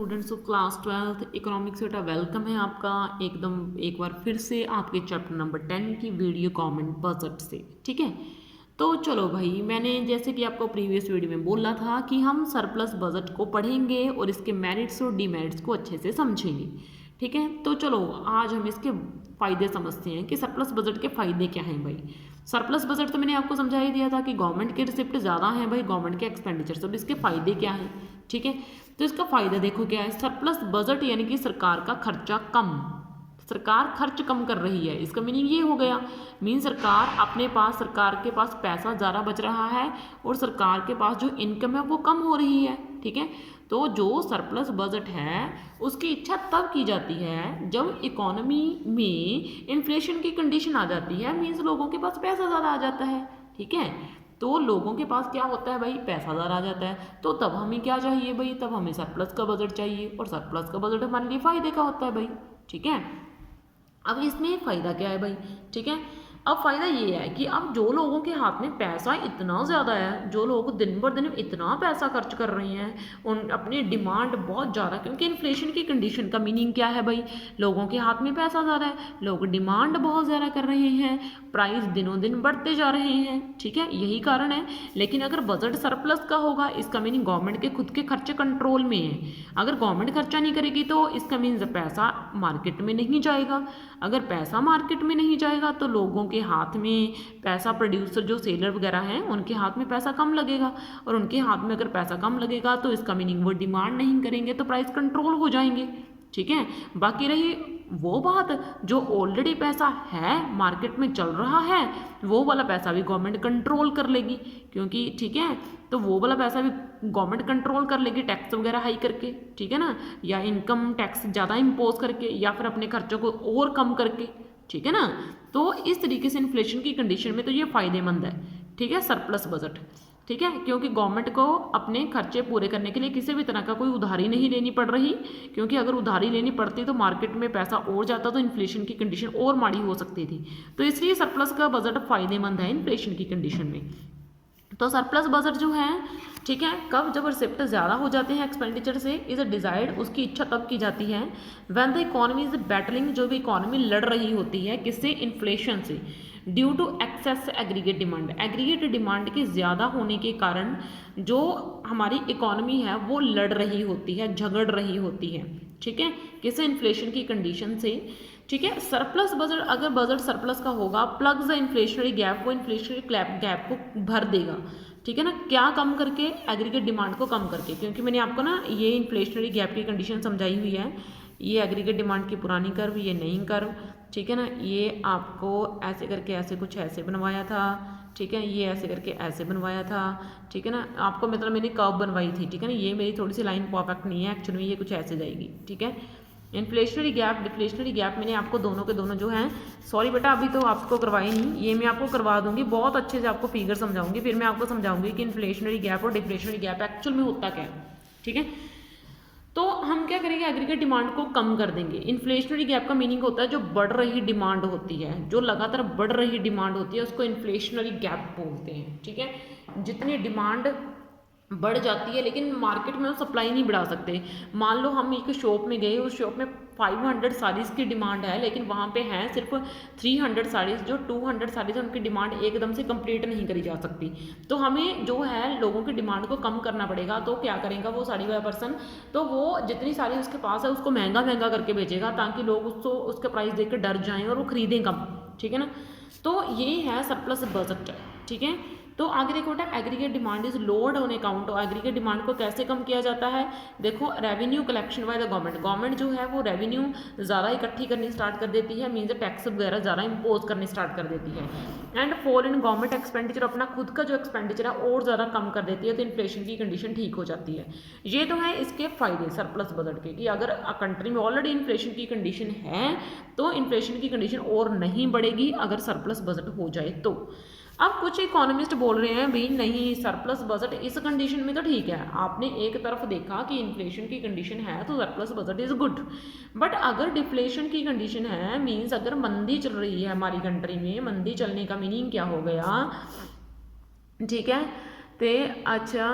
Students of class 12th economics बेटा welcome है आपका एकदम एक बार फिर से आपके चैप्टर नंबर 10 की वीडियो कमेंट बजट से। ठीक है, तो चलो भाई, मैंने जैसे कि आपको प्रीवियस वीडियो में बोला था कि हम सरप्लस बजट को पढ़ेंगे और इसके मेरिट्स और डीमेरिट्स को अच्छे से समझेंगे। ठीक है, तो चलो आज हम इसके फ़ायदे समझते हैं कि सरप्लस बजट के फ़ायदे क्या हैं भाई। सरप्लस बजट तो मैंने आपको समझा ही दिया था कि गवर्नमेंट के रिसिप्ट ज़्यादा हैं भाई, गवर्नमेंट के एक्सपेंडिचर। अब इसके फ़ायदे क्या हैं? ठीक है, तो इसका फ़ायदा देखो क्या है। सरप्लस बजट यानी कि सरकार का खर्चा कम, सरकार खर्च कम कर रही है। इसका मीनिंग ये हो गया, मीन सरकार के पास पैसा ज़्यादा बच रहा है और सरकार के पास जो इनकम है वो कम हो रही है। ठीक है, तो जो सरप्लस बजट है उसकी इच्छा तब की जाती है जब इकोनॉमी में इन्फ्लेशन की कंडीशन आ जाती है, मीन्स लोगों के पास पैसा ज़्यादा आ जाता है। ठीक है, तो लोगों के पास क्या होता है भाई, पैसा ज़्यादा आ जाता है, तो तब हमें क्या चाहिए भाई, तब हमें सरप्लस का बजट चाहिए और सरप्लस का बजट हमारे लिए फ़ायदे का होता है भाई। ठीक है, अब इसमें फ़ायदा क्या है भाई। ठीक है, अब फ़ायदा ये है कि अब जो लोगों के हाथ में पैसा इतना ज़्यादा है, जो लोग दिन बर दिन इतना पैसा खर्च कर रहे हैं, उन अपनी डिमांड बहुत ज़्यादा, क्योंकि इन्फ्लेशन की कंडीशन का मीनिंग क्या है भाई, लोगों के हाथ में पैसा ज़्यादा है, लोग डिमांड बहुत ज़्यादा कर रहे हैं, प्राइस दिनों दिन बढ़ते जा रहे हैं। ठीक है, यही कारण है। लेकिन अगर बजट सरप्लस का होगा, इसका मीनिंग गवर्नमेंट के खुद के खर्चे कंट्रोल में है। अगर गवर्नमेंट खर्चा नहीं करेगी तो इसका मीन्स पैसा मार्केट में नहीं जाएगा। अगर पैसा मार्केट में नहीं जाएगा तो लोगों के हाथ में पैसा, प्रोड्यूसर जो सेलर वगैरह हैं उनके हाथ में पैसा कम लगेगा, और उनके हाथ में अगर पैसा कम लगेगा तो इसका मीनिंग वो डिमांड नहीं करेंगे तो प्राइस कंट्रोल हो जाएंगे। ठीक है, बाकी रही वो बात, जो ऑलरेडी पैसा है मार्केट में चल रहा है वो वाला पैसा भी गवर्नमेंट कंट्रोल कर लेगी, क्योंकि ठीक है, तो वो वाला पैसा भी गवर्नमेंट कंट्रोल कर लेगी टैक्स वगैरह हाई करके। ठीक है ना, या इनकम टैक्स ज़्यादा इम्पोज करके, या फिर अपने खर्चों को और कम करके। ठीक है ना, तो इस तरीके से इन्फ्लेशन की कंडीशन में तो ये फ़ायदेमंद है। ठीक है, सरप्लस बजट। ठीक है, क्योंकि गवर्नमेंट को अपने खर्चे पूरे करने के लिए किसी भी तरह का कोई उधारी नहीं लेनी पड़ रही, क्योंकि अगर उधारी लेनी पड़ती तो मार्केट में पैसा और जाता तो इन्फ्लेशन की कंडीशन और माड़ी हो सकती थी। तो इसलिए सरप्लस का बजट फ़ायदेमंद है इन्फ्लेशन की कंडीशन में। तो सरप्लस बजट जो है, ठीक है, कब, जब रिसिप्ट ज़्यादा हो जाते हैं एक्सपेंडिचर से, इज अ डिजायर्ड, उसकी इच्छा तब की जाती है when the economy is battling, जो भी इकोनॉमी लड़ रही होती है किससे, इन्फ्लेशन से, due to excess aggregate demand, aggregate demand के ज़्यादा होने के कारण जो हमारी इकोनॉमी है वो लड़ रही होती है, झगड़ रही होती है। ठीक है, किससे, इन्फ्लेशन की कंडीशन से। ठीक है, सरप्लस बजट, अगर बजट सरप्लस का होगा, प्लग्स द इन्फ्लेशनरी गैप, वो इन्फ्लेशनरी गैप को भर देगा। ठीक है ना, क्या कम करके, एग्रीगेट डिमांड को कम करके, क्योंकि मैंने आपको ना ये इन्फ्लेशनरी गैप की कंडीशन समझाई हुई है, ये एग्रीगेट डिमांड की पुरानी कर्व, ये नई कर्व। ठीक है ना, ये आपको ऐसे करके ऐसे कुछ ऐसे बनवाया था। ठीक है, ये ऐसे करके ऐसे बनवाया था। ठीक है ना, आपको मतलब मैंने कर्व बनवाई थी। ठीक है ना, ये मेरी थोड़ी सी लाइन परफेक्ट नहीं है एक्चुअली में, ये कुछ ऐसे जाएगी। ठीक है, इन्फ्लेशनरी गैप, डिफ्लेशनरी गैप, मैंने आपको दोनों के दोनों जो हैं, सॉरी बेटा अभी तो आपको करवाई नहीं, ये मैं आपको करवा दूंगी, बहुत अच्छे से आपको फिगर समझाऊंगी, फिर मैं आपको समझाऊंगी कि इन्फ्लेशनरी गैप और डिफ्लेशनरी गैप एक्चुअल में होता क्या है। ठीक है, तो हम क्या करेंगे, एग्रीगेट डिमांड को कम कर देंगे। इन्फ्लेशनरी गैप का मीनिंग होता है जो बढ़ रही डिमांड होती है, जो लगातार बढ़ रही डिमांड होती है उसको इन्फ्लेशनरी गैप बोलते हैं। ठीक है, जितनी डिमांड बढ़ जाती है लेकिन मार्केट में वो सप्लाई नहीं बढ़ा सकते। मान लो हम एक शॉप में गए, उस शॉप में 500 साड़ीज़ की डिमांड है, लेकिन वहाँ पे हैं सिर्फ 300 साड़ीज़, जो 200 साड़ीज़ उनकी डिमांड एकदम से कंप्लीट नहीं करी जा सकती। तो हमें जो है लोगों की डिमांड को कम करना पड़ेगा। तो क्या करेगा वो साड़ी वाला पर्सन, तो वो जितनी साड़ी उसके पास है उसको महंगा महंगा करके बेचेगा, ताकि लोग उसको उसका प्राइस देख कर डर जाएँ और वो खरीदें कम। ठीक है ना, तो ये है सरप्लस बजट। ठीक है, तो आगे देखो बेटा, aggregate demand is lowered on account, और एग्रीगेट डिमांड को कैसे कम किया जाता है, देखो, revenue collection bye the government, government जो है वो रेवेन्यू ज़्यादा इकट्ठी करनी स्टार्ट कर देती है, मीन्स टैक्स वगैरह ज़्यादा इम्पोज करनी स्टार्ट कर देती है। And fall in government expenditure, अपना खुद का जो एक्सपेंडिचर है और ज़्यादा कम कर देती है, तो इन्फ्लेशन की कंडीशन ठीक हो जाती है। ये तो है इसके फ़ायदे सरप्लस बजट के, कि अगर कंट्री में ऑलरेडी इन्फ्लेशन की कंडीशन है तो इन्फ्लेशन की कंडीशन और नहीं बढ़ेगी अगर सरप्लस बजट हो जाए तो। अब कुछ इकोनॉमिस्ट बोल रहे हैं भाई नहीं, सरप्लस बजट इस कंडीशन में तो ठीक है, आपने एक तरफ देखा कि इन्फ्लेशन की कंडीशन है तो surplus budget is good, but अगर डिफ्लेशन की कंडीशन है, मीन्स अगर मंदी चल रही है हमारी कंट्री में, मंदी चलने का मीनिंग क्या हो गया, ठीक है, तो अच्छा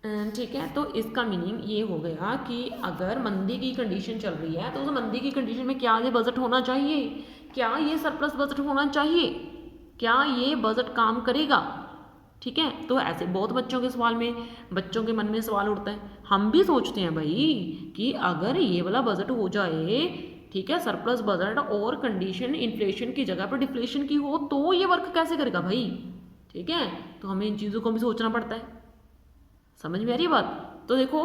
ठीक है, तो इसका मीनिंग ये हो गया कि अगर मंदी की कंडीशन चल रही है तो उस मंदी की कंडीशन में क्या ये बजट होना चाहिए, क्या ये सरप्लस बजट होना चाहिए, क्या ये बजट काम करेगा। ठीक है, तो ऐसे बहुत बच्चों के सवाल में, बच्चों के मन में सवाल उठता है, हम भी सोचते हैं भाई कि अगर ये वाला बजट हो जाए, ठीक है, सरप्लस बजट और कंडीशन इन्फ्लेशन की जगह पर डिफ्लेशन की हो तो ये वर्क कैसे करेगा भाई। ठीक है, तो हमें इन चीज़ों को भी सोचना पड़ता है। समझ में आ रही बात। तो देखो,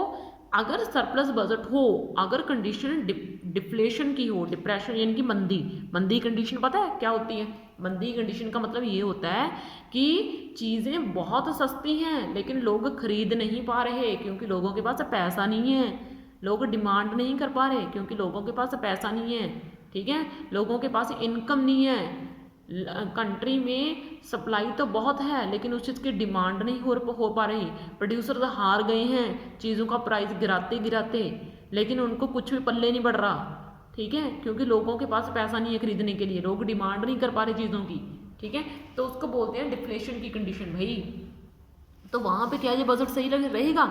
अगर सरप्लस बजट हो, अगर कंडीशन डिफ्लेशन की हो, डिप्रेशन यानी कि मंदी, मंदी कंडीशन पता है क्या होती है। मंदी कंडीशन का मतलब ये होता है कि चीज़ें बहुत सस्ती हैं लेकिन लोग खरीद नहीं पा रहे क्योंकि लोगों के पास पैसा नहीं है, लोग डिमांड नहीं कर पा रहे क्योंकि लोगों के पास पैसा नहीं है। ठीक है, लोगों के पास इनकम नहीं है, कंट्री में सप्लाई तो बहुत है लेकिन उस चीज़ की डिमांड नहीं हो पा रही, प्रोड्यूसर हार गए हैं चीज़ों का प्राइस गिराते गिराते, लेकिन उनको कुछ भी पल्ले नहीं पड़ रहा। ठीक है, क्योंकि लोगों के पास पैसा नहीं है खरीदने के लिए, लोग डिमांड नहीं कर पा रहे चीज़ों की। ठीक है, तो उसको बोलते हैं डिफ्लेशन की कंडीशन भाई। तो वहाँ पे क्या ये बजट सही रहेगा।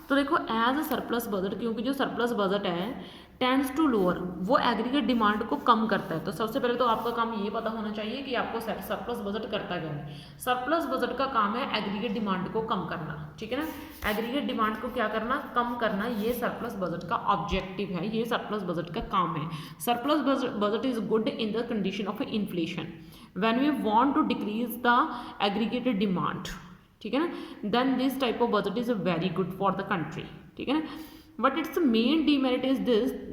तो देखो, एज अ सरप्लस बजट, क्योंकि जो सरप्लस बजट है टेंड्स टू लोअर, वो एग्रीगेट डिमांड को कम करता है। तो सबसे पहले तो आपका काम ये पता होना चाहिए कि आपको सरप्लस बजट करता क्या है। सरप्लस बजट का काम है एग्रीगेट डिमांड को कम करना। ठीक है ना, एग्रीगेट डिमांड को क्या करना, कम करना, ये सरप्लस बजट का ऑब्जेक्टिव है, ये सरप्लस बजट का काम है। Surplus budget is good in the condition of inflation when we want to decrease the aggregated demand. ठीक है ना, then this type of budget is very good for the country. ठीक है ना, but it's main demerit is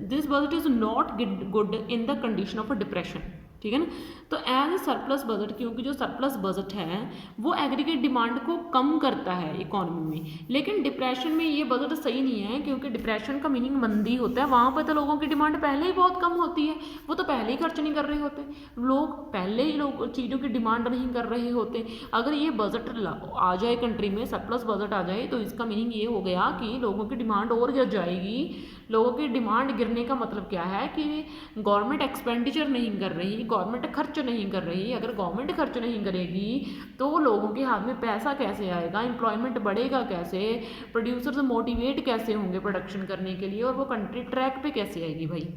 this budget is not good in the condition of a depression. ठीक है ना, तो एज ए सरप्लस बजट, क्योंकि जो surplus budget है वो एग्रीगेट डिमांड को कम करता है इकोनॉमी में, लेकिन डिप्रेशन में ये बजट सही नहीं है क्योंकि डिप्रेशन का मीनिंग मंदी होता है। वहाँ पर तो लोगों की डिमांड पहले ही बहुत कम होती है, वो तो पहले ही खर्च नहीं कर रहे होते, लोग पहले ही लोग चीज़ों की डिमांड नहीं कर रहे होते। अगर ये बजट आ जाए कंट्री में, सरप्लस बजट आ जाए, तो इसका मीनिंग ये हो गया कि लोगों की डिमांड और गिर जाएगी। लोगों की डिमांड गिरने का मतलब क्या है कि गवर्नमेंट एक्सपेंडिचर नहीं कर रही, गवर्नमेंट खर्च नहीं कर रही। अगर गवर्नमेंट खर्च नहीं करेगी तो लोगों के हाथ में पैसा कैसे आएगा, एम्प्लॉयमेंट बढ़ेगा कैसे, प्रोड्यूसर्स मोटिवेट कैसे होंगे प्रोडक्शन करने के लिए, और वो कंट्री ट्रैक पे कैसे आएगी भाई।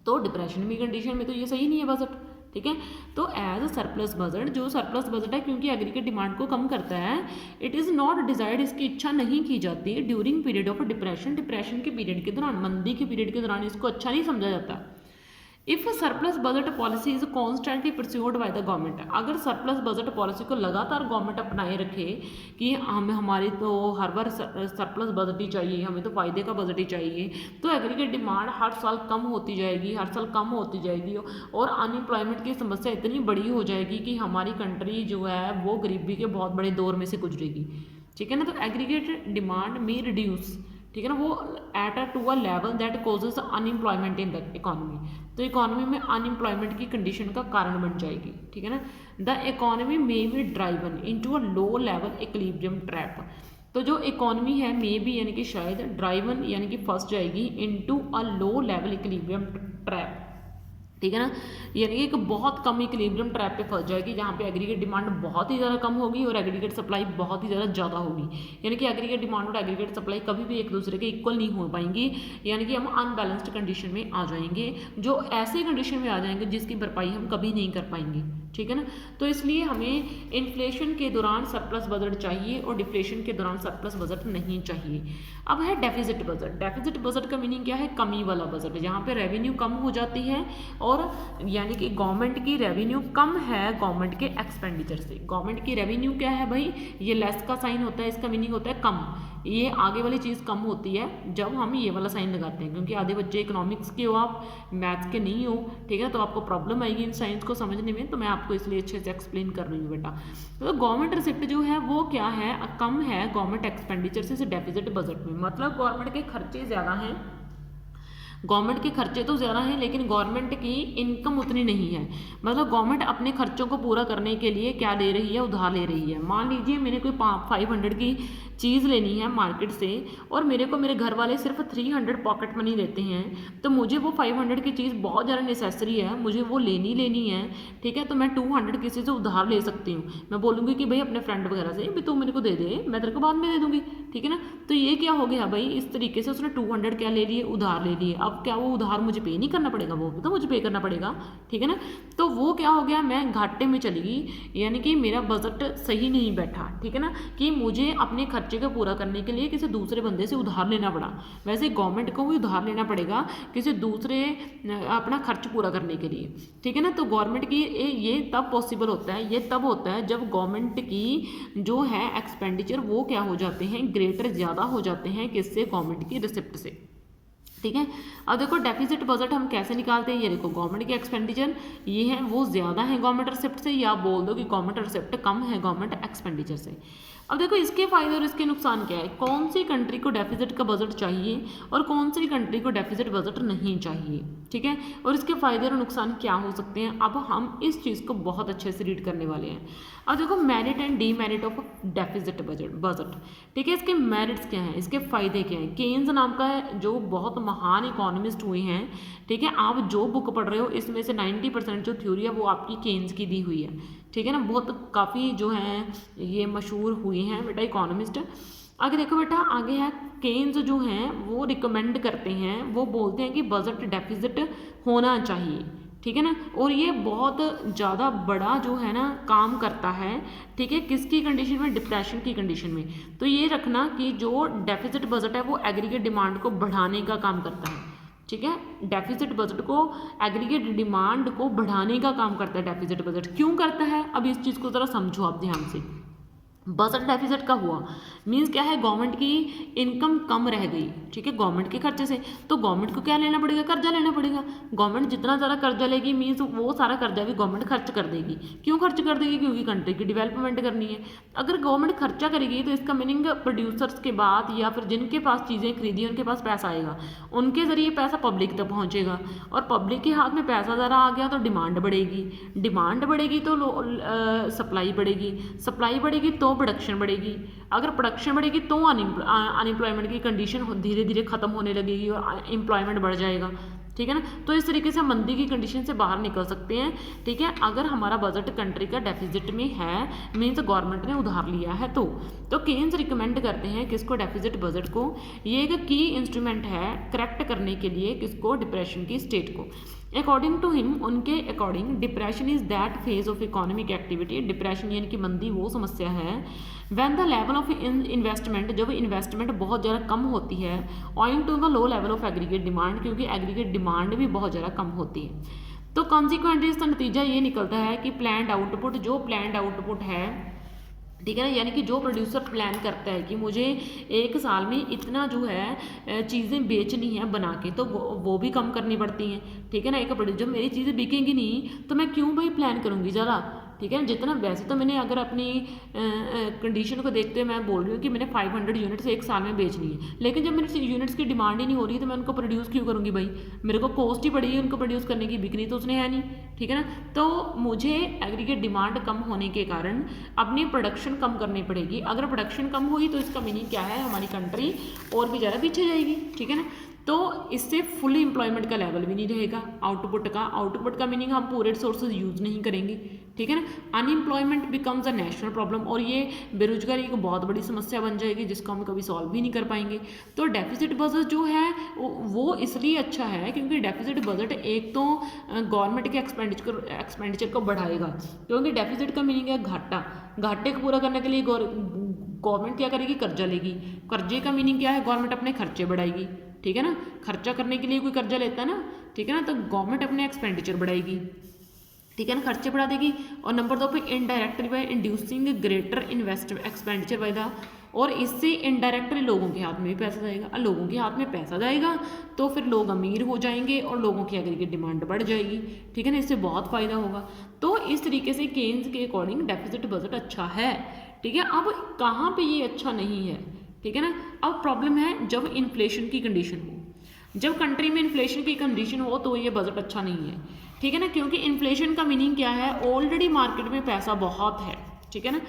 तो डिप्रेशन की कंडीशन में तो ये सही नहीं है बजट। ठीक है, तो एज अ सरप्लस बजट, जो सरप्लस बजट है क्योंकि एग्रीगेट डिमांड को कम करता है, इट इज़ नॉट डिजायर्ड, इसकी इच्छा नहीं की जाती during period of depression, depression के पीरियड के दौरान, मंदी के पीरियड के दौरान इसको अच्छा नहीं समझा जाता। If surplus budget policy is constantly pursued by the government, अगर सरप्लस बजट पॉलिसी को लगातार गवर्नमेंट अपनाए रखे कि हमारी तो हर बार सरप्लस बजट ही चाहिए, हमें तो फायदे का बजट ही चाहिए, तो एग्रीगेट डिमांड हर साल कम होती जाएगी, हर साल कम होती जाएगी, और अनएम्प्लॉयमेंट की समस्या इतनी बड़ी हो जाएगी कि हमारी कंट्री जो है वो गरीबी के बहुत बड़े दौर में से गुजरेगी। ठीक है ना, तो एग्रीगेट डिमांड में रिड्यूस, ठीक है ना, वो at to a level that causes unemployment in the economy, तो इकोनॉमी में अनएम्प्लॉयमेंट की कंडीशन का कारण बन जाएगी। ठीक है ना, the economy may be driven into a low level equilibrium trap, तो जो इकोनॉमी है मे बी यानी कि शायद, ड्राइवन यानी कि फंस जाएगी into a low level equilibrium trap. ठीक है ना, यानी कि एक बहुत कम इक्विलिब्रियम ट्रैप पे फंस जाएगी जहाँ पे एग्रीगेट डिमांड बहुत ही ज़्यादा कम होगी और एग्रीगेट सप्लाई बहुत ही ज़्यादा होगी। यानी कि एग्रीगेट डिमांड और एग्रीगेट सप्लाई कभी भी एक दूसरे के इक्वल नहीं हो पाएंगी, यानी कि हम अनबैलेंस्ड कंडीशन में आ जाएंगे, जो ऐसे कंडीशन में आ जाएंगे जिसकी भरपाई हम कभी नहीं कर पाएंगे। ठीक है ना, तो इसलिए हमें इन्फ्लेशन के दौरान सरप्लस बजट चाहिए और डिफ्लेशन के दौरान सरप्लस बजट नहीं चाहिए। अब है डेफिसिट बजट। डेफिसिट बजट का मीनिंग क्या है, कमी वाला बजट, जहाँ पे रेवेन्यू कम हो जाती है, और यानी कि गवर्नमेंट की रेवेन्यू कम है गवर्नमेंट के एक्सपेंडिचर से। गवर्नमेंट की रेवेन्यू क्या है भाई, ये लेस का साइन होता है, इसका मीनिंग होता है कम, ये आगे वाली चीज़ कम होती है जब हम ये वाला साइन लगाते हैं, क्योंकि आधे बच्चे इकोनॉमिक्स के हो, आप मैथ्स के नहीं हो, ठीक है, तो आपको प्रॉब्लम आएगी इन साइंस को समझने में, तो मैं आपको इसलिए अच्छे से एक्सप्लेन कर रही हूँ बेटा। तो गवर्नमेंट रिसिप्ट जो है वो क्या है, कम है गवर्नमेंट एक्सपेंडिचर से डेफिसिट बजट में, मतलब गवर्नमेंट के खर्चे ज़्यादा हैं, गवर्नमेंट के खर्चे तो ज़्यादा हैं लेकिन गवर्नमेंट की इनकम उतनी नहीं है। मतलब गवर्नमेंट अपने खर्चों को पूरा करने के लिए क्या ले रही है, उधार ले रही है। मान लीजिए मैंने कोई 500 की चीज़ लेनी है मार्केट से और मेरे को मेरे घर वाले सिर्फ 300 पॉकेट मनी देते हैं, तो मुझे वो 500 की चीज़ बहुत ज़्यादा नेसेसरी है, मुझे वो लेनी है, ठीक है, तो मैं 200 किसी से उधार ले सकती हूँ। मैं बोलूँगी कि भाई अपने फ्रेंड वगैरह से भी तू मेरे को दे दे, मैं तेरे को बाद में दे दूँगी, ठीक है ना। तो ये क्या हो गया भाई, इस तरीके से उसने 200 क्या ले लिए, उधार ले लिए। अब क्या वो उधार मुझे पे नहीं करना पड़ेगा, वो तो मुझे पे करना पड़ेगा, ठीक है ना। तो वो क्या हो गया, मैं घाटे में चली गई, यानी कि मेरा बजट सही नहीं बैठा, ठीक है ना, कि मुझे अपने खर्चे को पूरा करने के लिए किसी दूसरे बंदे से उधार लेना पड़ा। वैसे गवर्नमेंट को भी उधार लेना पड़ेगा किसी दूसरे अपना खर्च पूरा करने के लिए, ठीक है ना। तो गवर्नमेंट की ये तब पॉसिबल होता है, ये तब होता है जब गवर्नमेंट की जो है एक्सपेंडिचर वो क्या हो जाते हैं, ग्रेटर ज़्यादा हो जाते हैं किससे, गवर्नमेंट की रिसिप्ट से, ठीक है। अब देखो डेफिसिट बजट हम कैसे निकालते हैं, ये देखो गवर्नमेंट के एक्सपेंडिचर ये है वो ज़्यादा है गवर्नमेंट रिसिप्ट से, या बोल दो कि गवर्नमेंट रिसिप्ट कम है गवर्नमेंट एक्सपेंडिचर से। अब देखो इसके फायदे और इसके नुकसान क्या है, कौन सी कंट्री को डेफिसिट का बजट चाहिए और कौन सी कंट्री को डेफिसिट बजट नहीं चाहिए, ठीक है, और इसके फायदे और नुकसान क्या हो सकते हैं। अब हम इस चीज़ को बहुत अच्छे से रीड करने वाले हैं। अब देखो merit and demerit of deficit budget, ठीक है, इसके मेरिट्स क्या हैं, इसके फायदे क्या हैं। केन्स नाम का है जो बहुत महान इकोनॉमिस्ट हुए हैं, ठीक है, आप जो बुक पढ़ रहे हो इसमें से 90% जो थ्योरी है वो आपकी केन्स की दी हुई है, ठीक है ना। बहुत काफ़ी जो हैं ये मशहूर हुए हैं बेटा इकोनॉमिस्ट। आगे देखो बेटा, आगे है केन्स जो हैं वो रिकमेंड करते हैं, वो बोलते हैं कि बजट डेफिसिट होना चाहिए, ठीक है ना, और ये बहुत ज़्यादा बड़ा जो है ना काम करता है, ठीक है, किसकी कंडीशन में, डिप्रेशन की कंडीशन में। तो ये रखना कि जो डेफिसिट बजट है वो एग्रीगेट डिमांड को बढ़ाने का काम करता है, ठीक है, डेफिसिट बजट को एग्रीगेट डिमांड को बढ़ाने का काम करता है डेफिसिट बजट। क्यों करता है, अब इस चीज़ को ज़रा समझो आप ध्यान से। बजट डेफिसिट का हुआ मीन्स क्या है, गवर्नमेंट की इनकम कम रह गई, ठीक है, गवर्नमेंट के खर्चे से, तो गवर्नमेंट को क्या लेना पड़ेगा, कर्जा लेना पड़ेगा। गवर्नमेंट जितना ज़्यादा कर्जा लेगी मीन्स वो सारा कर्जा भी गवर्नमेंट खर्च कर देगी। क्यों खर्च कर देगी, क्योंकि कंट्री की डेवलपमेंट करनी है। अगर गवर्नमेंट खर्चा करेगी तो इसका मीनिंग प्रोड्यूसर्स के बाद या फिर जिनके पास चीज़ें खरीदी उनके पास पैसा आएगा, उनके ज़रिए पैसा पब्लिक तक पहुँचेगा, और पब्लिक के हाथ में पैसा ज़रा आ गया तो डिमांड बढ़ेगी, डिमांड बढ़ेगी तो सप्लाई बढ़ेगी, सप्लाई बढ़ेगी तो प्रोडक्शन बढ़ेगी, अगर प्रोडक्शन बढ़ेगी तो अनएम्प्लॉयमेंट की कंडीशन धीरे धीरे खत्म होने लगेगी और एम्प्लॉयमेंट बढ़ जाएगा, ठीक है ना। तो इस तरीके से मंदी की कंडीशन से बाहर निकल सकते हैं, ठीक है, अगर हमारा बजट कंट्री का डेफिसिट में है मीन्स गवर्नमेंट ने उधार लिया है तो केन्स रिकमेंड करते हैं किसको, डेफिसिट बजट को। ये एक की इंस्ट्रूमेंट है करेक्ट करने के लिए किसको, डिप्रेशन की स्टेट को। अकॉर्डिंग टू हिम, उनके according depression is that phase of economic activity, depression यानी कि मंदी वो समस्या है when the level of investment, जब इन्वेस्टमेंट बहुत ज़्यादा कम होती है, owing to the low level of aggregate demand, क्योंकि एग्रीगेट डिमांड भी बहुत ज़्यादा कम होती है। तो कॉन्सिक्वेंटली इसका नतीजा ये निकलता है कि प्लान्ड आउटपुट, जो प्लान्ड आउटपुट है, ठीक है ना, यानी कि जो प्रोड्यूसर प्लान करता है कि मुझे एक साल में इतना जो है चीज़ें बेचनी है बना के, तो वो भी कम करनी पड़ती हैं, ठीक है ना। एक जब मेरी चीज़ें बिकेंगी नहीं तो मैं क्यों भाई प्लान करूँगी ज़रा, ठीक है ना। जितना वैसे तो मैंने अगर अपनी कंडीशन को देखते हुए मैं बोल रही हूँ कि मैंने 500 यूनिट्स एक साल में बेचनी है, लेकिन जब मेरे यूनिट्स की डिमांड ही नहीं हो रही तो मैं उनको प्रोड्यूस क्यों करूँगी भाई, मेरे को कॉस्ट ही पड़ेगी उनको प्रोड्यूस करने की, बिकनी तो उसने है नहीं, ठीक है ना। तो मुझे एग्रीगेट डिमांड कम होने के कारण अपनी प्रोडक्शन कम करनी पड़ेगी। अगर प्रोडक्शन कम हुई तो इसका मीनिंग क्या है, हमारी कंट्री और भी ज़्यादा पीछे जाएगी, ठीक है ना। तो इससे फुल एम्प्लॉयमेंट का लेवल भी नहीं रहेगा आउटपुट का मीनिंग हम पूरे रिसोर्सेज यूज़ नहीं करेंगे, ठीक है ना। Unemployment becomes a national problem, और ये बेरोजगारी एक बहुत बड़ी समस्या बन जाएगी जिसको हम कभी सॉल्व भी नहीं कर पाएंगे। तो डेफिसिट बजट जो है वो इसलिए अच्छा है क्योंकि डेफिसिट बजट एक तो गवर्नमेंट के एक्सपेंडिचर को बढ़ाएगा, क्योंकि डेफिसिट का मीनिंग है घाटे को पूरा करने के लिए गवर्नमेंट क्या करेगी, कर्जा लेगी। कर्जे का मीनिंग क्या है, गवर्नमेंट अपने खर्चे बढ़ाएगी, ठीक है ना। खर्चा करने के लिए कोई कर्जा लेता है ना, ठीक है ना, तो गवर्नमेंट अपने एक्सपेंडिचर बढ़ाएगी, ठीक है ना, खर्चे बढ़ा देगी। और नंबर 2 पे indirectly bye inducing greater expenditure by the, और इससे इनडायरेक्टली लोगों के हाथ में भी पैसा जाएगा, और लोगों के हाथ में पैसा जाएगा तो फिर लोग अमीर हो जाएंगे और लोगों की एग्रीगेट डिमांड बढ़ जाएगी, ठीक है ना, इससे बहुत फ़ायदा होगा। तो इस तरीके से केन्स के अकॉर्डिंग डेफिसिट बजट अच्छा है, ठीक है। अब कहाँ पे ये अच्छा नहीं है, ठीक है ना। अब प्रॉब्लम है जब इन्फ्लेशन की कंडीशन हो, जब कंट्री में इन्फ्लेशन की कंडीशन हो तो ये बजट अच्छा नहीं है, ठीक है ना, क्योंकि इन्फ्लेशन का मीनिंग क्या है, ऑलरेडी मार्केट में पैसा बहुत है, ठीक है ना।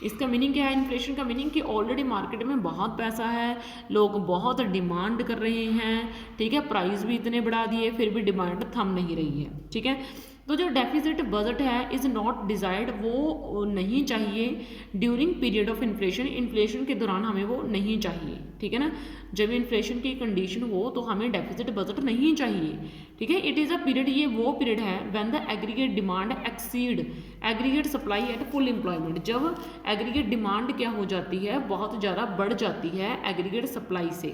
इसका मीनिंग क्या है इन्फ्लेशन का मीनिंग कि ऑलरेडी मार्केट में बहुत पैसा है, लोग बहुत डिमांड कर रहे हैं, ठीक है, प्राइस भी इतने बढ़ा दिए फिर भी डिमांड थम नहीं रही है, ठीक है। तो जो डेफिसिट बजट है इज़ नॉट डिजायर्ड, वो नहीं चाहिए during period of inflation, inflation के दौरान हमें वो नहीं चाहिए, ठीक है ना। जब इन्फ्लेशन की कंडीशन हो तो हमें डेफिसिट बजट नहीं चाहिए, ठीक है। इट इज़ अ पीरियड, ये वो पीरियड है when the aggregate demand exceed aggregate supply at full employment, जब एग्रीगेट डिमांड क्या हो जाती है, बहुत ज़्यादा बढ़ जाती है एग्रीगेट सप्लाई से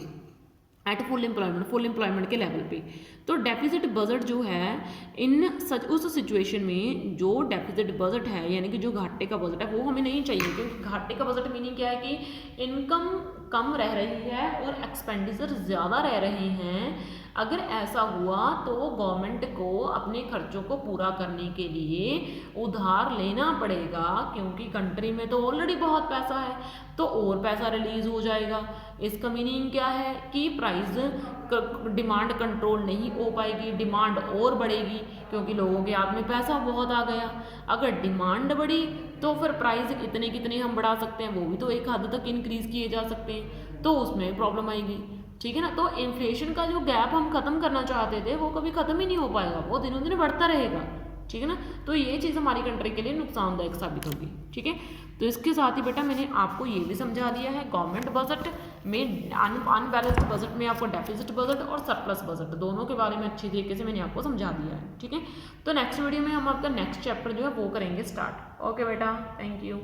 एट फुल एम्प्लॉयमेंट के लेवल पे। तो डेफिसिट बजट जो है इन सच उस सिचुएशन में जो डेफिसिट बजट है यानी कि जो घाटे का बजट है वो हमें नहीं चाहिए, क्योंकि घाटे का बजट मीनिंग क्या है कि इनकम कम रह रही है और एक्सपेंडिचर ज़्यादा रह रहे हैं। अगर ऐसा हुआ तो गवर्नमेंट को अपने खर्चों को पूरा करने के लिए उधार लेना पड़ेगा, क्योंकि कंट्री में तो ऑलरेडी बहुत पैसा है, तो और पैसा रिलीज हो जाएगा। इसका मीनिंग क्या है कि प्राइस डिमांड कंट्रोल नहीं हो पाएगी, डिमांड और बढ़ेगी, क्योंकि लोगों के हाथ में पैसा बहुत आ गया। अगर डिमांड बढ़ी तो फिर प्राइस इतने कितने हम बढ़ा सकते हैं, वो भी तो एक हद तक इंक्रीज किए जा सकते हैं, तो उसमें प्रॉब्लम आएगी, ठीक है ना। तो इन्फ्लेशन का जो गैप हम खत्म करना चाहते थे वो कभी खत्म ही नहीं हो पाएगा, वो दिनों दिन बढ़ता रहेगा, ठीक है ना। तो ये चीज़ हमारी कंट्री के लिए नुकसानदायक साबित होगी, ठीक है। तो इसके साथ ही बेटा मैंने आपको ये भी समझा दिया है गवर्नमेंट बजट में, अनबैलेंस्ड बजट में आपको डेफिसिट बजट और सरप्लस बजट दोनों के बारे में अच्छी तरीके से मैंने आपको समझा दिया है, ठीक है। तो नेक्स्ट वीडियो में हम आपका नेक्स्ट चैप्टर जो है वो करेंगे स्टार्ट। ओके बेटा, थैंक यू।